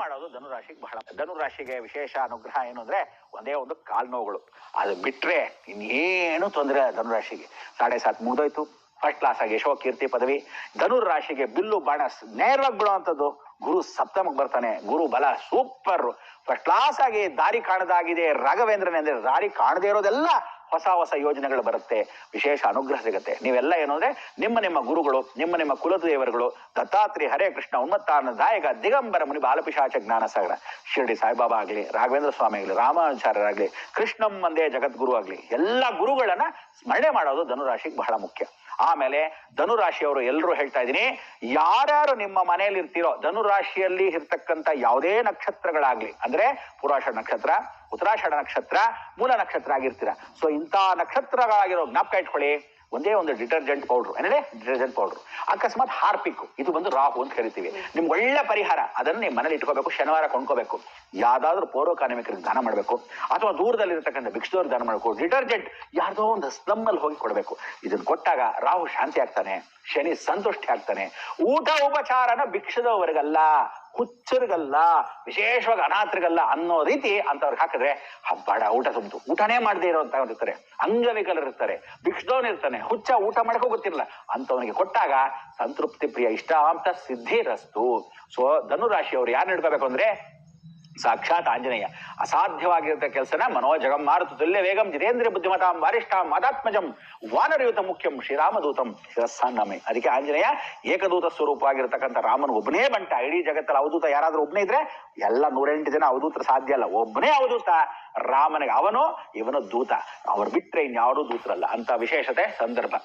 ಮಾಡೋದು ಧನುರಾಶಿಗೆ ಬಹಳ. ಧನುರಾಶಿಗೆ ವಿಶೇಷ ಅನುಗ್ರಹ ಏನು ಅಂದ್ರೆ ಒಂದೇ ಒಂದು ಕಾಲ್ ನೋವುಗಳು. ಅದು ಬಿಟ್ರೆ ಇನ್ನೇನು ತೊಂದರೆ ಧನುರಾಶಿಗೆ. 7.5 ಮುಗ್ದೋಯ್ತು. ಫಸ್ಟ್ ಕ್ಲಾಸ್ ಆಗಿ ಯಶೋ ಕೀರ್ತಿ ಪದವಿ. ಧನುರಾಶಿಗೆ ಬಿಲ್ಲು ಬಾಣ ನೇರವಾಗಿ ಬಿಡುವಂಥದ್ದು. ಗುರು ಸಪ್ತಮಕ್ಕೆ ಬರ್ತಾನೆ. ಗುರು ಬಲ ಸೂಪರ್ ಫಸ್ಟ್ ಕ್ಲಾಸ್ ಆಗಿ ದಾರಿ ಕಾಣದಾಗಿದೆ. ರಾಘವೇಂದ್ರನೇ ಅಂದ್ರೆ ದಾರಿ ಕಾಣದೇ ಇರೋದೆಲ್ಲ ಹೊಸ ಹೊಸ ಯೋಜನೆಗಳು ಬರುತ್ತೆ. ವಿಶೇಷ ಅನುಗ್ರಹ ಸಿಗುತ್ತೆ. ನೀವೆಲ್ಲ ಏನು ಅಂದ್ರೆ ನಿಮ್ಮ ಗುರುಗಳು, ನಿಮ್ಮ ಕುಲದೇವರುಗಳು, ದತ್ತಾತ್ರೇಯ, ಹರೇ ಕೃಷ್ಣ, ಉನ್ಮತ್ತಾನ ದಾಯಕ, ದಿಗಂಬರ ಮುನಿ, ಬಾಲಪಿಶಾಚ, ಜ್ಞಾನ ಸಾಗರ, ಶಿರಡಿ ಸಾಯಿಬಾಬಾ ಆಗ್ಲಿ, ರಾಘವೇಂದ್ರ ಸ್ವಾಮಿ ಆಗ್ಲಿ, ರಾಮಾಚಾರ್ಯರಾಗ್ಲಿ, ಕೃಷ್ಣಂ ಒಂದೇ ಜಗದ್ಗುರು ಆಗ್ಲಿ, ಎಲ್ಲ ಗುರುಗಳನ್ನ ಸ್ಮರಣೆ ಮಾಡೋದು ಧನುರಾಶಿಗೆ ಬಹಳ ಮುಖ್ಯ. ಆಮೇಲೆ ಧನುರಾಶಿಯವರು ಎಲ್ಲರೂ ಹೇಳ್ತಾ ಇದ್ದೀನಿ, ಯಾರ್ಯಾರು ನಿಮ್ಮ ಮನೆಯಲ್ಲಿ ಇರ್ತೀರೋ ಧನುರಾಶಿಯಲ್ಲಿ ಇರ್ತಕ್ಕಂಥ ಯಾವುದೇ ನಕ್ಷತ್ರಗಳಾಗ್ಲಿ, ಅಂದ್ರೆ ಪೂರ್ವಾಷಾಢ ನಕ್ಷತ್ರ, ಉತ್ತರಾಷಾಢ ನಕ್ಷತ್ರ, ಮೂಲ ನಕ್ಷತ್ರ ಆಗಿರ್ತೀರ. ಸೊ ಇಂಥ ನಕ್ಷತ್ರಗಳಾಗಿರೋ ಜ್ಞಾಪಕ ಇಟ್ಕೊಳ್ಳಿ, ಒಂದೇ ಒಂದು ಡಿಟರ್ಜೆಂಟ್ ಪೌಡ್ರು. ಏನಿದೆ ಡಿಟರ್ಜೆಂಟ್ ಪೌಡ್ರು. ಅಕಸ್ಮಾತ್ ಹಾರ್ಪಿಕ್, ಇದು ಬಂದು ರಾಹು ಅಂತ ಕರಿತೀವಿ. ನಿಮ್ಗೆ ಒಳ್ಳೆ ಪರಿಹಾರ, ಅದನ್ನ ನಿಮ್ಮ ಮನೇಲಿ ಇಟ್ಕೋಬೇಕು. ಶನಿವಾರ ಕೊಂಡ್ಕೋಬೇಕು. ಯಾವ್ದಾದ್ರು ಪೌರೋಕಾನಿಮಿಕರಿಗೆ ದಾನ ಮಾಡಬೇಕು, ಅಥವಾ ದೂರದಲ್ಲಿರ್ತಕ್ಕಂಥ ಭಿಕ್ಷದವ್ರಿಗೆ ದಾನ ಮಾಡಬೇಕು. ಡಿಟರ್ಜೆಂಟ್ ಯಾರ್ದೋ ಒಂದು ಸ್ಲಮ್ನಲ್ಲಿ ಹೋಗಿ ಕೊಡಬೇಕು. ಇದನ್ನ ಕೊಟ್ಟಾಗ ರಾಹು ಶಾಂತಿ ಆಗ್ತಾನೆ, ಶನಿ ಸಂತುಷ್ಟಿ ಆಗ್ತಾನೆ. ಊಟ ಉಪಚಾರನ ಭಿಕ್ಷದವರಿಗಲ್ಲ, ಹುಚ್ಚರಿಗಲ್ಲ, ವಿಶೇಷವಾಗಿ ಅನಾಥರಿಗಲ್ಲ ಅನ್ನೋ ರೀತಿ ಅಂತವ್ರಿಗೆ ಹಾಕಿದ್ರೆ ಹಬ್ಬಾಡ ಊಟ ತುಂಬಿತು. ಊಟನೇ ಮಾಡದೇ ಇರೋಂತ ಇರ್ತಾರೆ, ಅಂಗವಿಕಲರಿರ್ತಾರೆ, ಭಿಕ್ಷದವನ್ ಇರ್ತಾನೆ, ಹುಚ್ಚ ಊಟ ಮಾಡಕ್ಕೂ ಗೊತ್ತಿರಲ್ಲ, ಅಂತವನಿಗೆ ಕೊಟ್ಟಾಗ ಸಂತೃಪ್ತಿ ಪ್ರಿಯ ಇಷ್ಟಾಂತ ಸಿದ್ಧಿರಸ್ತು. ಸೊ ಧನುರಾಶಿಯವರು ಯಾರು ಹಿಡ್ಕೋಬೇಕು ಅಂದ್ರೆ ಸಾಕ್ಷಾತ್ ಆಂಜನೇಯ. ಅಸಾಧ್ಯವಾಗಿರುತ್ತೆ ಕೆಲಸನ ಮನೋಜಗಂ ಮಾರುತ ತುಲ್ಯ ವೇಗಂ ಜಿತೇಂದ್ರ ಬುದ್ಧಿಮತಾಂ ವಾರಿಷ್ಠಾಂ ಮಾದಾತ್ಮಜಂ ವಾನರಯುತ ಮುಖ್ಯಂ ಶ್ರೀರಾಮದೂತಂ ಶಿರಸ್ಸಾನ್ನಮೆ. ಅದಕ್ಕೆ ಆಂಜನೇಯ ಏಕದೂತ ಸ್ವರೂಪವಾಗಿರ್ತಕ್ಕಂಥ ರಾಮನ ಒಬ್ಬನೇ ಬಂಟ. ಇಡೀ ಜಗತ್ತಲ್ಲಿ ಅವಧೂತ ಯಾರಾದ್ರೂ ಒಬ್ಬನೇ ಇದ್ರೆ ಎಲ್ಲ 108 ಜನ ಅವಧೂತರ ಸಾಧ್ಯ ಅಲ್ಲ. ಒಬ್ಬನೇ ಅವಧೂತ ರಾಮನಿಗೆ, ಅವನು ಇವನು ದೂತ. ಅವ್ರು ಬಿಟ್ರೆ ಇನ್ಯಾರೂ ದೂತರಲ್ಲ ಅಂತ ವಿಶೇಷತೆ ಸಂದರ್ಭ.